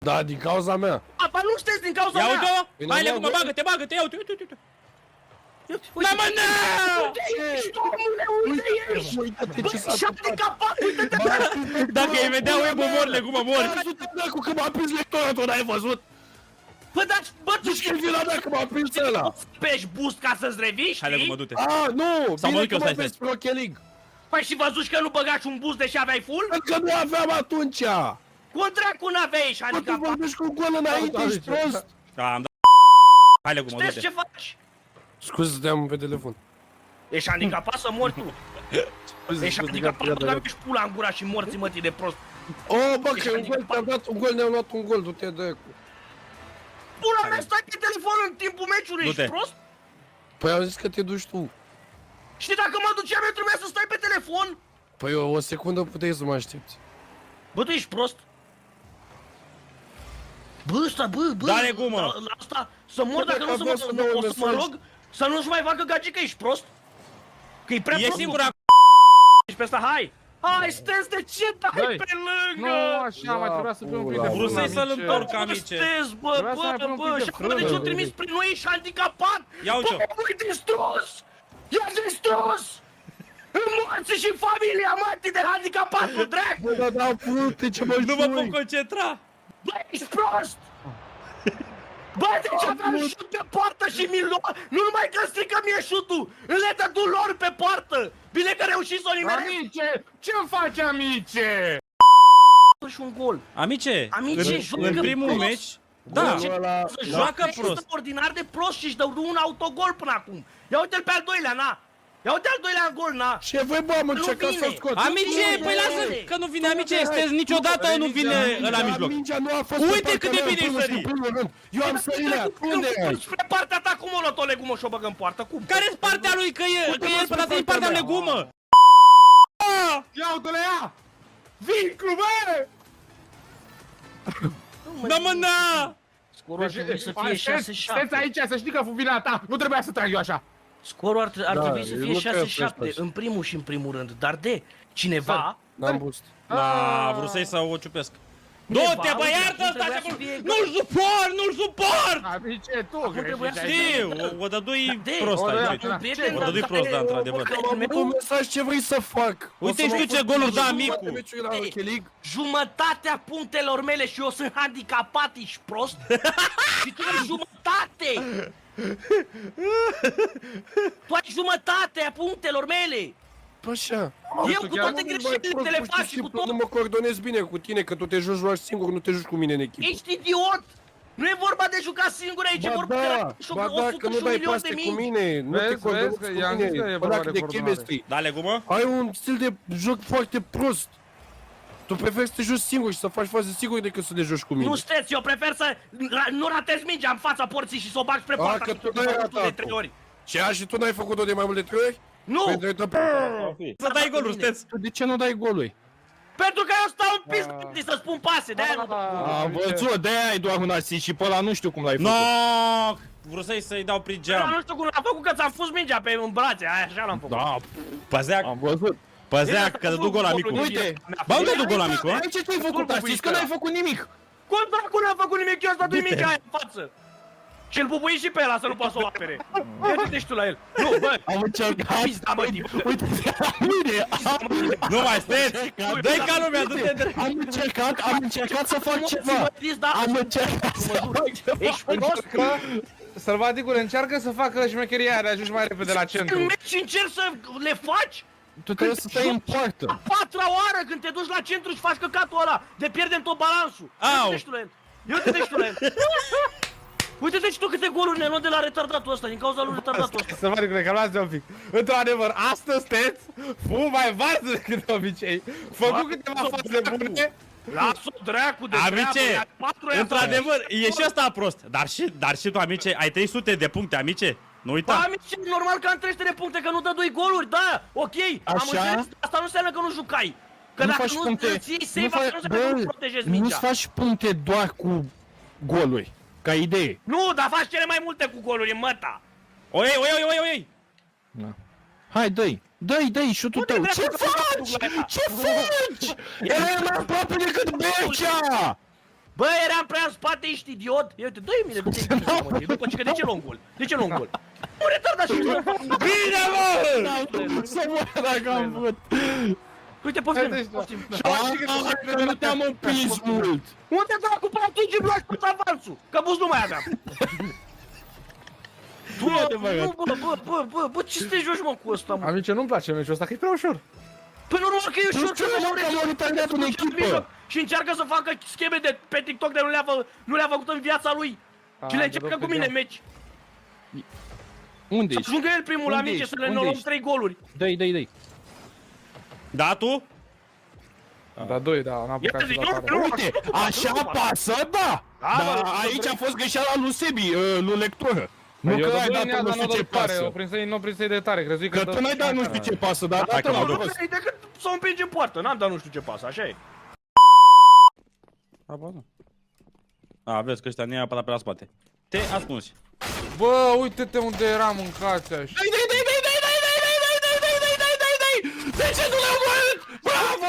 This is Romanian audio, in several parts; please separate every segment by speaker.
Speaker 1: Da, din cauza mea.
Speaker 2: Apa, nu știți din cauza mea!
Speaker 3: Ia uite-o! Hai, Legumă,
Speaker 1: bă.
Speaker 3: bagă-te, bagă-te, ia uite, uite, uite!
Speaker 2: Uite,
Speaker 3: Na, mă, na!
Speaker 2: ești, omule, unde ești?
Speaker 1: Uite-te
Speaker 2: Bă,
Speaker 1: ce s-a
Speaker 2: și-a handicapat, uite-te!
Speaker 3: Dacă îi vedeau ei, bă, mor, Legumă, mor!
Speaker 1: Cu că m-a prins lectoratul, n-ai văzut?
Speaker 2: Bă, dar, bă, tu
Speaker 1: Zici că e vina mea că m-a prins ăla.
Speaker 2: pești boost ca să-ți revii,
Speaker 3: Hai, Legumă,
Speaker 2: știi?
Speaker 3: du-te!
Speaker 1: A, nu,
Speaker 3: Sau mă
Speaker 1: bine
Speaker 3: duc
Speaker 1: că
Speaker 3: eu,
Speaker 1: m-a
Speaker 3: stai,
Speaker 1: prins
Speaker 3: stai.
Speaker 1: Rocket League.
Speaker 2: Păi și văzuși că nu băgați un boost deși aveai full?
Speaker 1: Că nu aveam atunci.
Speaker 2: Cum dracu n-aveai și
Speaker 1: Bă, tu
Speaker 2: handicapat?
Speaker 1: vorbești cu un gol înainte, ești prost.
Speaker 3: Da, am dat... Hai, Legumă,
Speaker 2: Știți
Speaker 3: du-te!
Speaker 2: ce faci?
Speaker 1: Scuze, te-am pe telefon.
Speaker 2: Ești handicapat să mori tu. Ești handicapat să băgați pula în gura și morți mătii de prost.
Speaker 1: O, bă, că un gol, te-am dat un gol, ne-am luat un gol, du-te de...
Speaker 2: Pula mea, stai pe telefon în timpul meciului, ești
Speaker 3: Du-te.
Speaker 2: prost?
Speaker 1: Păi am zis că te duci tu.
Speaker 2: Știi dacă mă duceam eu trebuia să stai pe telefon?
Speaker 1: Păi o secundă puteai să mă aștepți.
Speaker 2: Bă, tu ești prost? Bă, ăsta, bă,
Speaker 3: Da, Legumă.
Speaker 2: la asta, să mor dacă nu o să mă rog, să nu-și mai facă gagică, ești prost? Că e prea
Speaker 3: E
Speaker 2: prost.
Speaker 3: singura
Speaker 2: Ești pe asta, hai! Hai, Stens, de ce dai pe lângă?
Speaker 4: Nu, așa, mai trebuia să fiu un pic de
Speaker 1: Vrut
Speaker 4: frână,
Speaker 3: să-i să-l
Speaker 4: amice.
Speaker 3: întorc.
Speaker 2: Bă,
Speaker 3: amice.
Speaker 2: Stens, bă,
Speaker 4: Trebuia să mai pun un pic
Speaker 2: bă,
Speaker 4: de
Speaker 2: și acum de
Speaker 4: frână,
Speaker 2: ce-o
Speaker 4: bă.
Speaker 2: trimis spre noi, ești handicapat?
Speaker 3: Ia uite-o.
Speaker 2: Bă, e distrus! E distrus! În morții și familia mătii de handicapatul, dracu!
Speaker 1: Bă, da, da, pute, ce mă
Speaker 3: Nu mă pot
Speaker 1: jui.
Speaker 3: concentra!
Speaker 2: Bă, ești prost! Bă, deci aveam șut pe poartă și mi lua. Nu numai că strică mie șutul, le dă tu lor pe poartă! Bine că reușiți să o nimeresc!
Speaker 4: Amice, ce-mi faci, amice?
Speaker 2: Și un gol!
Speaker 3: Amice,
Speaker 2: Amice, joacă
Speaker 3: în primul
Speaker 2: prost.
Speaker 3: meci, da,
Speaker 1: Golul ăla,
Speaker 2: Să
Speaker 3: joacă
Speaker 2: joacă
Speaker 3: prost.
Speaker 2: extraordinar de prost și își dă un autogol până acum. Ia uite-l pe al doilea, na! Ia uite al doilea gol, na!
Speaker 1: Ce voi, bă, am încercat
Speaker 2: vine.
Speaker 1: să scot.
Speaker 3: Amice,
Speaker 2: Nu,
Speaker 3: păi
Speaker 2: nu,
Speaker 3: lasă
Speaker 2: nu.
Speaker 3: că nu vine amice, Stens, niciodată nu vine ăla în mijloc.
Speaker 1: Mingea nu a fost
Speaker 3: Uite
Speaker 1: pe
Speaker 3: cât de
Speaker 1: partea
Speaker 3: bine
Speaker 1: mea,
Speaker 3: ai
Speaker 1: în primul rând. Eu am sărit la unde ai?
Speaker 2: Spre partea ta cu molotov, Legumă, și o băgă în poartă, cum?
Speaker 3: Care-s partea lui? Că e pe data din partea Legumă!
Speaker 4: Ia uite-le, ia! Vinclu, bă!
Speaker 3: Da, mă, na!
Speaker 2: Scorul ar trebui să fie 6-7.
Speaker 4: Stai aici, să știi că fu vina ta, nu trebuia să trag eu așa.
Speaker 2: Scorul ar
Speaker 1: Da,
Speaker 2: trebui să
Speaker 1: eu
Speaker 2: fie
Speaker 1: nu cred
Speaker 2: 6-7,
Speaker 1: pe asta.
Speaker 2: în primul și în primul rând. Dar de cineva...
Speaker 1: N-am boost.
Speaker 3: Da, vrut să-i să o ciupesc. Du-te, bă, iartă ăsta
Speaker 2: trebuia
Speaker 3: de
Speaker 2: să
Speaker 3: acolo!
Speaker 2: fie-
Speaker 3: Nu-l suport, nu-l suport!
Speaker 4: Amice, tu
Speaker 2: trebuia
Speaker 4: greșești
Speaker 2: să
Speaker 4: aici.
Speaker 3: Știu, o dădui
Speaker 2: De?
Speaker 3: prost
Speaker 4: O
Speaker 3: aici.
Speaker 4: dădui-
Speaker 2: Un prieten
Speaker 3: O dădui
Speaker 2: care-
Speaker 3: prost, da, într-adevăr.
Speaker 1: Am avut un mesaj ce vrei să fac.
Speaker 3: Uite,
Speaker 1: O să
Speaker 3: știu
Speaker 1: mă
Speaker 3: ce
Speaker 1: fac
Speaker 3: goluri da
Speaker 1: jumătate
Speaker 3: Micu.
Speaker 1: de meciuri la Rocket League.
Speaker 2: Jumătatea punctelor mele și eu sunt handicapat, ești prost? Și tu ai jumătate! Tu ai jumătatea punctelor mele!
Speaker 1: Păi așa.
Speaker 2: Eu cu toate greșelile le fac și cu tot.
Speaker 1: Nu mă coordonez bine cu tine, că tu te joci singur, nu te joci cu mine în echipă.
Speaker 2: Ești idiot! Nu e vorba de jucat singur aici, e
Speaker 1: Ba
Speaker 2: vorba
Speaker 1: da,
Speaker 2: de
Speaker 1: ba da, că nu dai paste cu mine, nu te
Speaker 4: Vezi,
Speaker 1: coordonezi
Speaker 4: vezi,
Speaker 1: cu
Speaker 4: că i-am zis că e
Speaker 1: mine,
Speaker 4: vorba
Speaker 1: ăla
Speaker 4: de
Speaker 1: de
Speaker 4: coordonare.
Speaker 1: chemistry.
Speaker 3: Da, Legumă?
Speaker 1: Ai un stil de joc foarte prost. Tu preferi să te joci singur și să faci faze sigur decât să te joci cu mine.
Speaker 2: Nu steți, eu prefer să nu ratez mingea în fața porții și să o bag spre poartă.
Speaker 1: că
Speaker 2: că
Speaker 1: tu
Speaker 2: tu
Speaker 1: n-ai
Speaker 2: ai făcut-o de
Speaker 1: ratat-o.
Speaker 2: 3 ori.
Speaker 1: Ce, și tu n-ai făcut-o de mai multe 3 ori?
Speaker 2: Nu!
Speaker 3: Să dai golul, Stens.
Speaker 1: De ce nu dai golui?
Speaker 2: Pentru că eu stau în pis să spun pase, de-aia nu dau.
Speaker 5: Am văzut, de-aia ai doar un asist și pe ăla nu știu cum l-ai făcut.
Speaker 3: No! Vrut să-i dau prin
Speaker 2: Dar
Speaker 3: geam.
Speaker 2: nu știu cum l-am făcut, că ți-am pus mingea pe în brațe, aia așa l-am făcut.
Speaker 5: Da,
Speaker 3: Păzeac,
Speaker 5: am văzut.
Speaker 3: păzeac, că dădu gol la Micu.
Speaker 5: Uite,
Speaker 3: Bă, unde dădu gol la Micu, a?
Speaker 5: Aici ce ai făcut asist? Că n-ai făcut nimic.
Speaker 2: Cum dracu n-am făcut nimic, eu asta du-i mingea aia în față. Și îl bubui și pe ăla să nu poată să o apere. Ia te și tu la el. Nu, bă,
Speaker 5: Am încercat.
Speaker 2: pizda, mă, tip.
Speaker 5: Uite, mine,
Speaker 3: Nu mai Stens! Dă-i ca lumea, du-te drept!
Speaker 5: am încercat să fac ceva. Am încercat să fac ceva.
Speaker 2: Ești prost?
Speaker 4: Că Sălbaticul încearcă să facă șmecheria aia de ajungi mai repede la
Speaker 2: În
Speaker 4: centru.
Speaker 2: meci și încerci să le faci?
Speaker 5: Tu trebuie să stai în poartă.
Speaker 2: A patra oară când te duci la centru și faci căcatul ăla de pierdem tot balansul.
Speaker 3: Au.
Speaker 2: Uite-te și tu la el. Uite-te și tu la el. Uite-te și tu câte goluri ne luăm de la retardatul ăsta, din cauza lui retardatul ăsta.
Speaker 4: Sălbaticule, calmați-te un pic. Într-adevăr, astăzi Stens fu mai varză decât de obicei. Făcut câteva faze bune.
Speaker 2: Lasă-o dracu de
Speaker 3: Amice,
Speaker 2: treabă, ia patru ea
Speaker 3: într-adevăr, e și ăsta prost. Dar și tu, amice, ai 300 de puncte, amice. Nu
Speaker 2: Bă,
Speaker 3: uita.
Speaker 2: amice, normal că am 300 de puncte, că nu dă 2 goluri, da, ok, am
Speaker 5: Așa?
Speaker 2: înțeles, asta nu înseamnă că nu jucai. Că
Speaker 5: Nu
Speaker 2: dacă
Speaker 5: faci
Speaker 2: nu
Speaker 5: puncte.
Speaker 2: îți iei save, asta nu înseamnă că nu protejezi
Speaker 5: Nu-ți
Speaker 2: mingea.
Speaker 5: faci puncte doar cu goluri. Ca idee.
Speaker 2: Nu, dar faci cele mai multe cu goluri în măta.
Speaker 3: Oi!
Speaker 5: Hai, dă-i. Dă-i șutul tău.
Speaker 2: Unde
Speaker 5: Ce
Speaker 2: dracu
Speaker 5: faci?
Speaker 2: să fac
Speaker 5: Ce faci? Era mai aproape decât Bercea!
Speaker 2: Bă, eram prea în spate, ești idiot? Ia uite, dă-i mine, du-te mă, după ce că de ce luăm gol? De ce luăm gol? Nu retardat și tu!
Speaker 3: Bine, mă!
Speaker 5: Să mă dacă am vrut.
Speaker 2: Uite, poftim!
Speaker 5: Nu te-am împins mult.
Speaker 2: Unde dracu pe atunci îmi luați tot avansul? Că bus nu mai aveam! Bă, ce să te joci, mă, cu ăsta, mă?
Speaker 4: Amice, nu-mi place meciul ăsta, că e prea ușor.
Speaker 2: Păi normal că e ușor să
Speaker 5: că am retaliat în echipă.
Speaker 2: și încearcă să facă scheme de pe TikTok de nu le-a făcut în viața lui. Și le încearcă cu mine în meci.
Speaker 1: Unde
Speaker 2: Să
Speaker 1: ești?
Speaker 2: ajungă el primul la mice să le
Speaker 1: Unde
Speaker 2: luăm
Speaker 1: ești?
Speaker 2: 3 goluri.
Speaker 1: Dă-i.
Speaker 3: Da, tu?
Speaker 4: Da, doi, da, n-am apucat să dau tare.
Speaker 5: Uite, așa pasă, da. Dar aici a fost greșeala lui Sebi, lui lectură. Nu că ai dat nu știu ce pasă.
Speaker 4: Nu prinsei de tare, crezui
Speaker 5: Că tu n-ai dat nu știu ce pasă, dar
Speaker 3: Hai că
Speaker 5: dat-o
Speaker 3: mă
Speaker 5: la
Speaker 3: duc.
Speaker 5: prost.
Speaker 2: Decât să o împingi în poartă, n-am dat nu știu ce pasă, așa e.
Speaker 3: A, bă, nu. A, vezi că ăștia nu i-a apărat pe la spate. Te ascunzi.
Speaker 4: Bă, uite-te unde eram, mâncați așa.
Speaker 5: Dai! De ce nu l-am văzut? Bravo!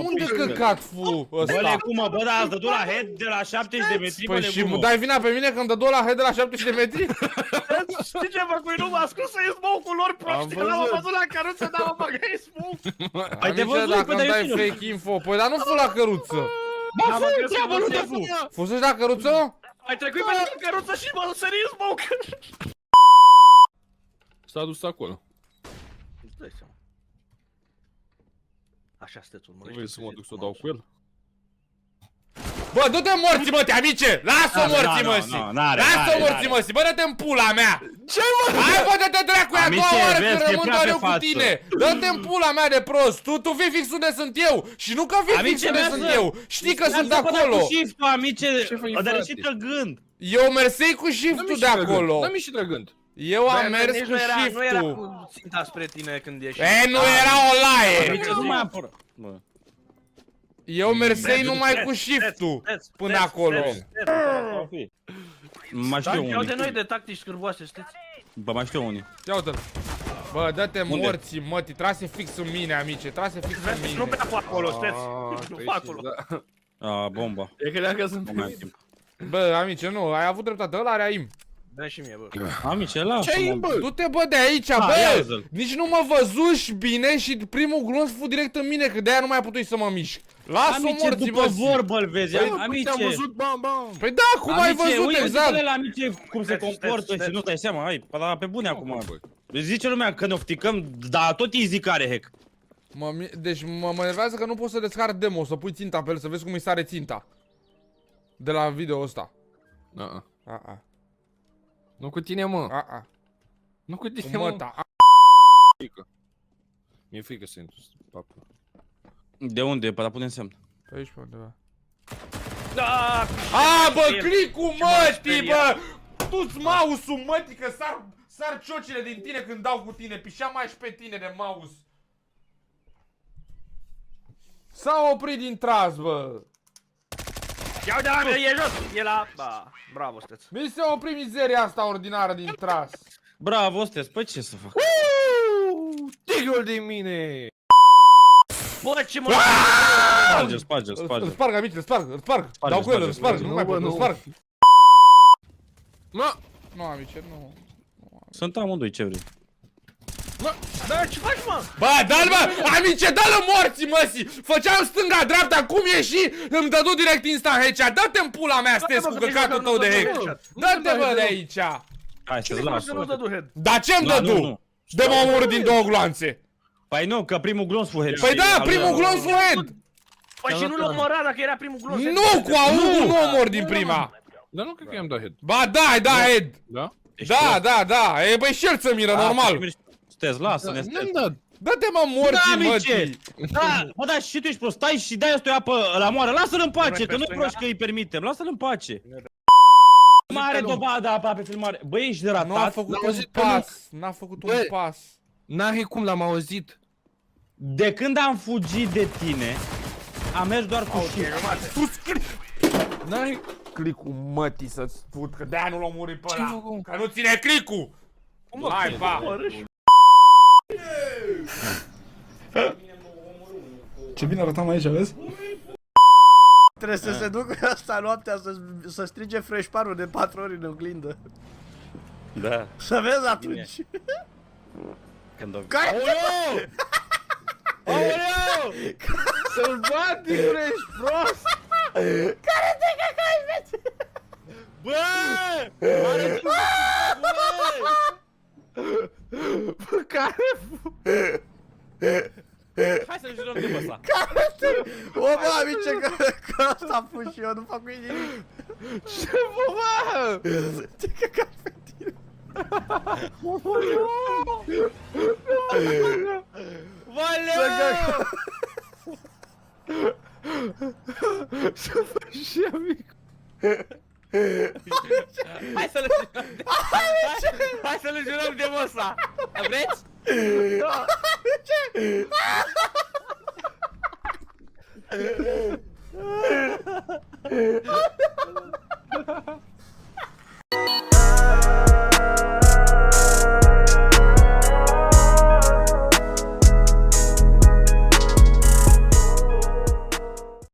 Speaker 4: Unde căcat fu
Speaker 3: Bă,
Speaker 4: ăsta?
Speaker 3: Lecuma, bă, dar ați dădut la head de la 70 de metri, bă,
Speaker 4: Păi și
Speaker 3: Lecuma.
Speaker 4: dai vina pe mine când dă 2 la head de la 70 de metri?
Speaker 2: Știi ce mă, nu m-a scos să ies smoke-ul lor proști, că l-am văzut la căruță, dar mă băgai smoke.
Speaker 3: Ai te
Speaker 4: Amice,
Speaker 3: văzut,
Speaker 4: dacă
Speaker 3: bă,
Speaker 4: îmi
Speaker 3: dar
Speaker 4: dai
Speaker 3: eu
Speaker 4: fake info, păi dar nu fu la căruță.
Speaker 2: Bă, fă, treabă, nu te fă!
Speaker 4: Fusești la căruță?
Speaker 2: Ai trecut pe lângă căruță și m-a sărit în smoke.
Speaker 1: S-a dus acolo.
Speaker 2: Îți dai seama. Așa sunteți, urmărește.
Speaker 1: Vrei să mă duc să o dau cu el?
Speaker 4: Bă, du-te morții, mă, te amice! Lasă-o morții, mă, si! Lasă-o morții, mă, si! Bă, dă-te în pula mea!
Speaker 5: Ce mă?
Speaker 4: Hai, bă, dă-te dracu, e a
Speaker 3: Amice,
Speaker 4: doua oară
Speaker 3: vezi
Speaker 4: când
Speaker 3: că e
Speaker 4: rămân
Speaker 3: prea
Speaker 4: doar
Speaker 3: pe
Speaker 4: eu cu
Speaker 3: față.
Speaker 4: tine! Dă-te în pula mea de prost! Tu vii fix unde sunt eu! Și nu că vii fix
Speaker 3: Amice,
Speaker 4: unde
Speaker 3: vezi
Speaker 4: sunt
Speaker 3: să-
Speaker 4: eu! Știi că sunt acolo!
Speaker 3: Cu shift-ul, amice,
Speaker 1: Ce-i,
Speaker 3: dar
Speaker 1: frate?
Speaker 3: și trăgând.
Speaker 4: Eu mersei cu shift-ul de acolo!
Speaker 1: Dă-mi și trăgând.
Speaker 4: Eu am mers
Speaker 2: Nici
Speaker 4: cu
Speaker 2: nu era
Speaker 4: shift-ul!
Speaker 2: cu ținta spre tine când ieși.
Speaker 4: E, nu era o laie!
Speaker 3: Amice, nu mai apără. Bă.
Speaker 4: Eu mersei numai cu shift-ul până acolo!
Speaker 3: Mai știu
Speaker 2: Iau de
Speaker 3: unii.
Speaker 2: noi de tactici scârboase, știți?
Speaker 3: Bă, mai știu unii.
Speaker 4: Ia uite-l! Bă, dă-te
Speaker 3: Unde?
Speaker 4: morții, măti, trase fix în mine, amice, trase fix în
Speaker 2: Nu
Speaker 4: mine!
Speaker 2: prea fac acolo, știți? Nu fac acolo.
Speaker 3: A, bomba.
Speaker 1: E că leacă sunt
Speaker 3: Nu mai am timp.
Speaker 4: Bă, amice, nu, ai avut dreptate, ăla are aim!
Speaker 2: Dă și mie, bă.
Speaker 3: Amice, lasă,
Speaker 1: Ce ai,
Speaker 3: mă.
Speaker 1: bă?
Speaker 4: Du-te, bă, de aici,
Speaker 3: ia
Speaker 4: bă!
Speaker 3: zi-l.
Speaker 4: Nici nu mă văzuși bine și primul glonț fu direct în mine, că de-aia nu mai puteai să mă mișc. Lasă-o
Speaker 3: Amice,
Speaker 4: morții,
Speaker 3: după
Speaker 4: mă,
Speaker 3: vorbă îl vezi,
Speaker 1: Te-am
Speaker 3: amice.
Speaker 1: văzut, bam.
Speaker 4: Păi da, cum ai văzut exact?
Speaker 3: Uite-le la amice cum se
Speaker 2: Stai,
Speaker 3: comportă
Speaker 2: stai,
Speaker 3: și nu dai seama, hai, dar pe bune acum.
Speaker 1: bă.
Speaker 3: Zice lumea că ne ofticăm, dar tot ei zic că are hack.
Speaker 4: Deci mă enervează că nu poți să descarci demo, să pui ținta pe el, să vezi cum îi sare ținta. De la video ăsta. A-a.
Speaker 1: Nu cu tine, mă.
Speaker 4: A-a.
Speaker 1: Nu cu tine,
Speaker 4: Cu
Speaker 1: mă.
Speaker 4: măta.
Speaker 1: Frică. Mi-e frică să intru. Papă.
Speaker 3: De unde? Păi, dar pune semn.
Speaker 4: Pe aici pe undeva.
Speaker 2: Da!
Speaker 4: A, bă, click-ul
Speaker 2: m-a
Speaker 4: mătii,
Speaker 2: speriat.
Speaker 4: bă! Tu-ți mouse-ul, mătii, că sar ciocile din tine când dau cu tine. Pișeam mai și pe tine de mouse. S-a oprit din tras, bă.
Speaker 2: Ia uite la mine, e jos! E la... Ba, bravo, sunteți.
Speaker 4: Mi se opri mizeria asta ordinară din tras.
Speaker 3: Bravo, Stes, păi ce să fac?
Speaker 1: Tigul de mine!
Speaker 2: Bă, ce mă...
Speaker 3: Sparge-l.
Speaker 4: Îl sparg, amici, îl sparg. Dau cu el, îl sparg, nu mai pot, îl sparg.
Speaker 1: Mă!
Speaker 4: Nu, amice, nu.
Speaker 3: Sunt amândoi, ce vrei?
Speaker 2: Da, ce faci, mă?
Speaker 4: Bă, dă-l, bă! Amice, dă-l morții, măsii! Făceam stânga-dreapta, cum ieși, îmi dădu direct instant headshot. Dă-te în pula mea, Stes, cu căcatul tău de hack. Dă-te, bă, de aici.
Speaker 3: Hai să-ți
Speaker 2: Cine
Speaker 3: las.
Speaker 2: să nu dă du head?
Speaker 4: Dar ce-mi
Speaker 3: Da,
Speaker 4: dă
Speaker 3: nu,
Speaker 4: tu?
Speaker 3: nu.
Speaker 4: De mă omorât din două gloanțe.
Speaker 3: Păi nu, că primul glonț fu head.
Speaker 4: Păi da, primul glonț fu head.
Speaker 2: Păi și nu l-a omora dacă era primul glonț.
Speaker 4: Nu, cu augul nu omor din prima.
Speaker 1: Dar nu cred că i-am dat head.
Speaker 4: Ba da, ai dat head.
Speaker 1: Da?
Speaker 4: Da. E, băi, și el să miră, normal.
Speaker 3: Stes, lasă-ne,
Speaker 1: Nu-mi
Speaker 3: Stes.
Speaker 1: dat.
Speaker 4: Dă-te, mă, morții, mătii.
Speaker 3: Da, bă, da, și tu ești prost, stai și dai ăsta o apă la moară, lasă-l în pace,
Speaker 2: Vrei
Speaker 3: că nu-i
Speaker 2: pe
Speaker 3: prost că îi permitem, lasă-l în pace. Mare dovadă apa pe filmare. Bă, ești de
Speaker 4: Nu a
Speaker 3: ratat.
Speaker 4: făcut
Speaker 1: L-am
Speaker 4: un
Speaker 1: auzit pe
Speaker 4: pas. N-a făcut un
Speaker 1: Bă.
Speaker 4: pas.
Speaker 1: N-are cum, l-am auzit.
Speaker 3: De când am fugit de tine, am mers doar cu shift.
Speaker 1: N-are...
Speaker 4: Click-ul mătii să-ți fut, că de-aia nu l-am murit pe
Speaker 1: Ce
Speaker 4: ăla.
Speaker 1: făcut?
Speaker 4: Că nu ține click-ul. Hai, pa.
Speaker 5: Ce bine arătam aici, vezi?
Speaker 6: trebuie să se ducă asta noaptea să strige freșparul de 4 ori în oglindă.
Speaker 3: Da.
Speaker 6: Să vezi atunci.
Speaker 3: Când o...
Speaker 6: Care
Speaker 1: Aoleu! Aoleu! Sălbatic, ești prost!
Speaker 6: Care te căcai, vezi?
Speaker 1: Bă! Are Bă, care?
Speaker 3: Hai să-l jurăm de măsa.
Speaker 6: Care te... O, bă, amice, că asta am pus și eu, nu fac cu nimic.
Speaker 1: Ce bă,
Speaker 6: Te căcai pe tine.
Speaker 1: Valeu! Ce faci și amic?
Speaker 3: Hai să-l jurăm de... Hai să-l jurăm de măsa. Vreți?
Speaker 6: Amice!